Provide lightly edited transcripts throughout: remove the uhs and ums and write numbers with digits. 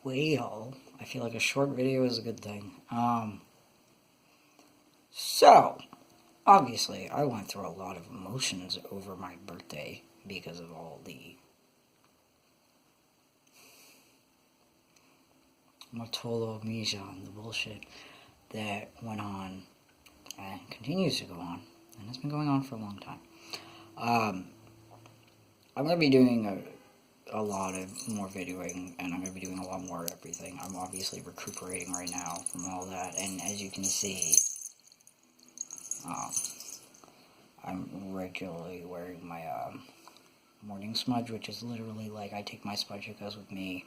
Well, I feel like a short video is a good thing. So, obviously, I went through a lot of emotions over my birthday because of all the Matolo Mija and the bullshit that went on and continues to go on, and it's been going on for a long time. I'm going to be doing a lot of more videoing, and I'm going to be doing a lot more of everything. I'm obviously recuperating right now from all that, and as you can see, I'm regularly wearing my morning smudge, which is literally like I take my smudge, it goes with me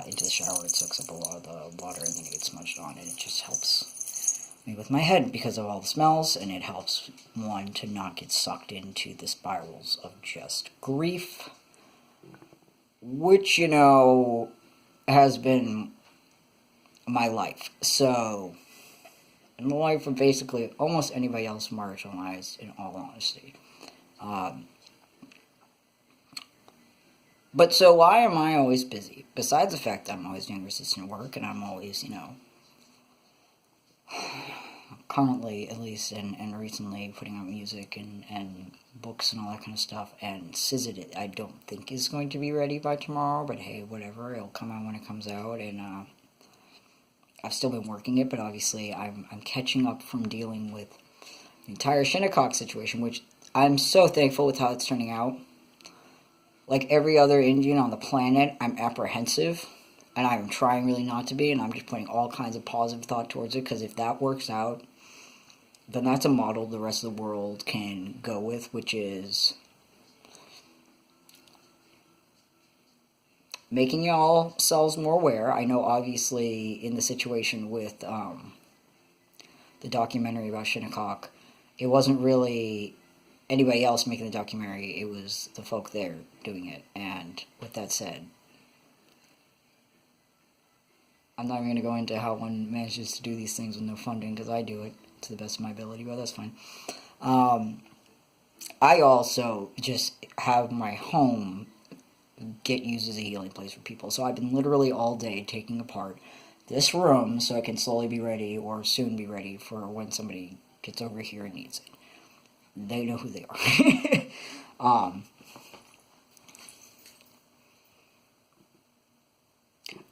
into the shower, it soaks up a lot of the water, and then it gets smudged on, and it just helps me with my head because of all the smells, and it helps one to not get sucked into the spirals of just grief, which, you know, has been my life. So, in the life of basically almost anybody else marginalized, in all honesty. But so why am I always busy? Besides the fact that I'm always doing resistant work, and I'm always, you know, currently, at least, and recently, putting out music and books and all that kind of stuff, and SZA, I don't think is going to be ready by tomorrow, but hey, whatever, it'll come out when it comes out, and I've still been working it, but obviously I'm catching up from dealing with the entire Shinnecock situation, which I'm so thankful with how it's turning out. Like every other Indian on the planet, I'm apprehensive, and I'm trying really not to be, and I'm just putting all kinds of positive thought towards it, because if that works out, then that's a model the rest of the world can go with, which is making y'all selves more aware. I know, obviously, in the situation with the documentary about Shinnecock, it wasn't really anybody else making the documentary, it was the folk there doing it. And with that said, I'm not even going to go into how one manages to do these things with no funding, because I do it to the best of my ability, but that's fine. I also just have my home get used as a healing place for people. So I've been literally all day taking apart this room so I can slowly be ready, or soon be ready, for when somebody gets over here and needs it. They know who they are.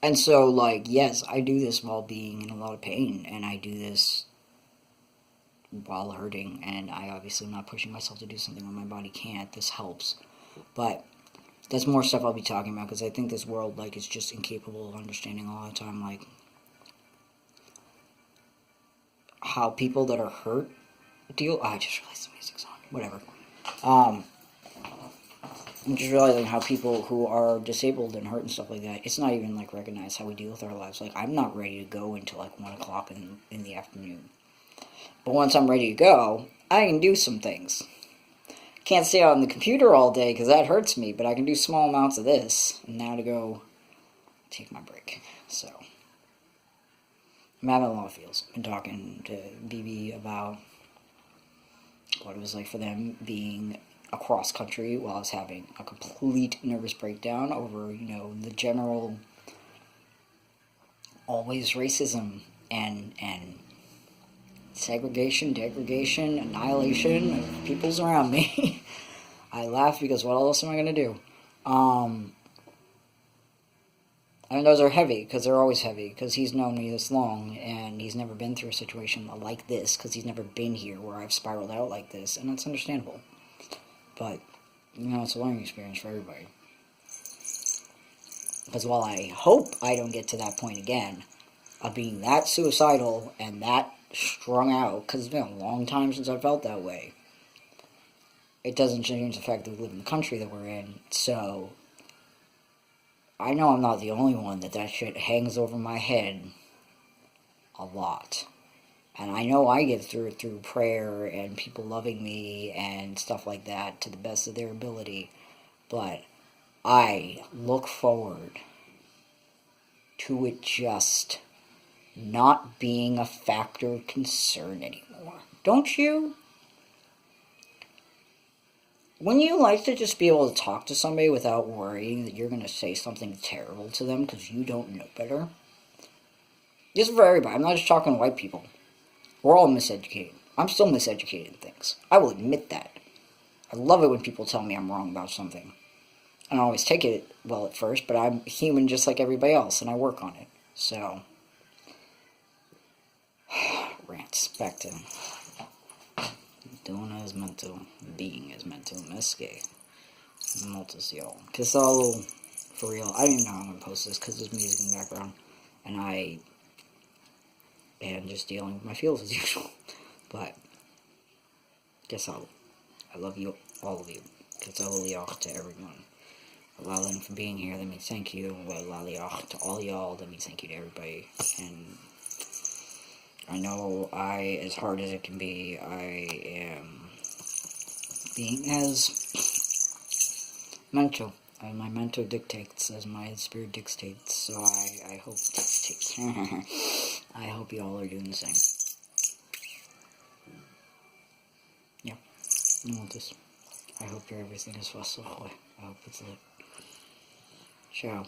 And so, like, yes, I do this while being in a lot of pain, and I do this while hurting, and I obviously am not pushing myself to do something when my body can't. This helps. But that's more stuff I'll be talking about, because I think this world, like, is just incapable of understanding all the time, like, how people that are hurt deal. I just realized the music's on. Whatever. I'm just realizing how people who are disabled and hurt and stuff like that, it's not even, like, recognized how we deal with our lives. Like, I'm not ready to go until, like, 1 o'clock in the afternoon. But once I'm ready to go, I can do some things. Can't stay on the computer all day, because that hurts me, but I can do small amounts of this. And now to go take my break. So, I'm having a lot of feels. I've been talking to BB about what it was like for them being across country while I was having a complete nervous breakdown over, you know, the general always racism and segregation, degradation, annihilation of peoples around me. I laugh because what else am I going to do? And those are heavy, because they're always heavy, because he's known me this long, and he's never been through a situation like this, because he's never been here where I've spiraled out like this, and that's understandable. But, you know, it's a learning experience for everybody. Because while I hope I don't get to that point again, of being that suicidal and that strung out, because it's been a long time since I felt that way, it doesn't change the fact that we live in the country that we're in. So I know I'm not the only one that shit hangs over my head a lot. And I know I get through it through prayer and people loving me and stuff like that to the best of their ability. But I look forward to it just not being a factor of concern anymore. Don't you? Wouldn't you like to just be able to talk to somebody without worrying that you're going to say something terrible to them because you don't know better? This is for everybody. I'm not just talking to white people. We're all miseducated. I'm still miseducated in things. I will admit that. I love it when people tell me I'm wrong about something. I don't always take it well at first, but I'm human just like everybody else, and I work on it. So, rants. Back to doing as mental, being as mental, mesque. Multisio. Casalo, for real. I didn't know I'm going to post this because there's music in the background, and I am just dealing with my feels as usual. But, Casalo. I love you, all of you. Casalo to everyone. Lalian for being here, let me thank you. Laliach to all y'all, let me thank you to everybody. And I know as hard as it can be, I am being as mental. My mental dictates as my spirit dictates, so I hope dictates. I hope you all are doing the same. Yeah, I want this. I hope your everything is fast. I hope it's lit. Ciao.